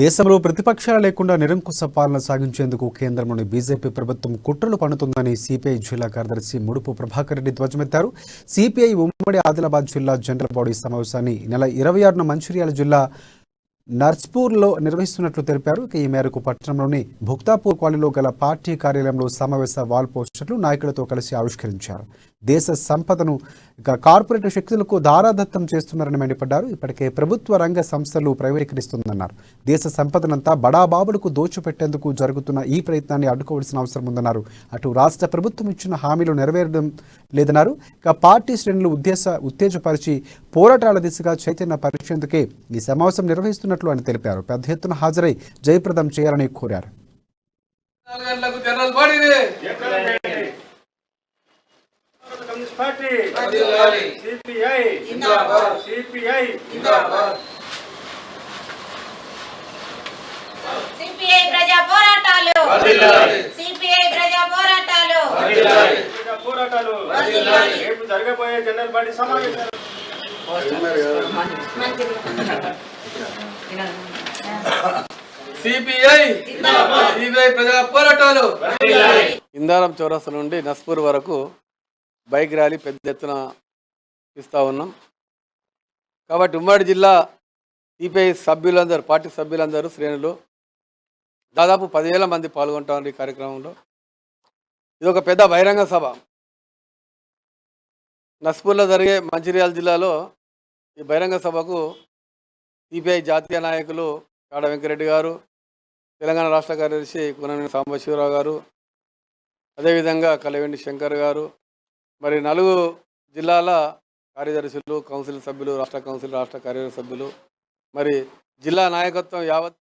దేశంలో ప్రతిపక్షాలు లేకుండా నిరంకుశ పాలన సాగించేందుకు కేంద్రంలోని బీజేపీ ప్రభుత్వం కుట్రలు పన్నుతుందని సిపిఐ జిల్లా కార్యదర్శి ముడుపు ప్రభాకర్ రెడ్డి ధ్వజమెత్తారు. సిపిఐ ఉమ్మడి ఆదిలాబాద్ జిల్లా జనరల్ బాడీ సమావేశాన్ని నెల 26న మంచిర్యాల జిల్లా నర్స్పూర్లో నిర్వహిస్తున్నట్లు తెలిపారు. ఈ మేరకు పట్టణంలోని భుక్తాపూర్ కాలనీలో గల పార్టీ కార్యాలయంలో సమావేశ వాల్ పోస్టర్లు నాయకులతో కలిసి ఆవిష్కరించారు. దేశ సంపదను కార్పొరేట్ శక్తులకు దారాదత్తం చేస్తున్నారని మండిపడ్డారు. ఇప్పటికే ప్రభుత్వ రంగ సంస్థలు ప్రైవేటీకరిస్తుందన్నారు. దేశ సంపదనంతా బడాబాబులకు దోచిపెట్టేందుకు జరుగుతున్న ఈ ప్రయత్నాన్ని అడ్డుకోవాల్సిన అవసరం ఉందన్నారు. అటు రాష్ట్ర ప్రభుత్వం ఇచ్చిన హామీలు నెరవేరడం లేదన్నారు. పార్టీ శ్రేణులు ఉత్తేజపరిచి పోరాటాల దిశగా చైతన్య పరిచేందుకే ఈ సమావేశం నిర్వహిస్తున్నట్లు ఆయన తెలిపారు. పెద్ద ఎత్తున హాజరై జయప్రదం చేయాలని కోరారు. ప్రజా పోరాటాలు రేపు జరగబోయే జనరల్ బాడీ సమావేశం సిపిఐ ప్రజా పోరాటాలు. ఇందారం చౌరస్తా నుండి నస్పూర్ వరకు బైక్ ర్యాలీ పెద్ద ఎత్తున ఇస్తూ ఉన్నాం. కాబట్టి ఉమ్మడి జిల్లా సిపిఐ సభ్యులందరూ, పార్టీ సభ్యులందరూ, శ్రేణులు దాదాపు 10,000 మంది పాల్గొంటారు ఈ కార్యక్రమంలో. ఇది ఒక పెద్ద బహిరంగ సభ. నస్పూర్లో జరిగే మంచిర్యాల జిల్లాలో ఈ బహిరంగ సభకు సిపిఐ జాతీయ నాయకులు కాడ వెంకరెడ్డి గారు, తెలంగాణ రాష్ట్ర కార్యదర్శి కూననేని సాంబశివరావు గారు, అదేవిధంగా కలవెండి శంకర్ గారు, మరి 4 జిల్లాల కార్యదర్శులు, కౌన్సిల్ సభ్యులు, రాష్ట్ర కౌన్సిల్, రాష్ట్ర కార్యదర్శి సభ్యులు, మరి జిల్లా నాయకత్వం యావత్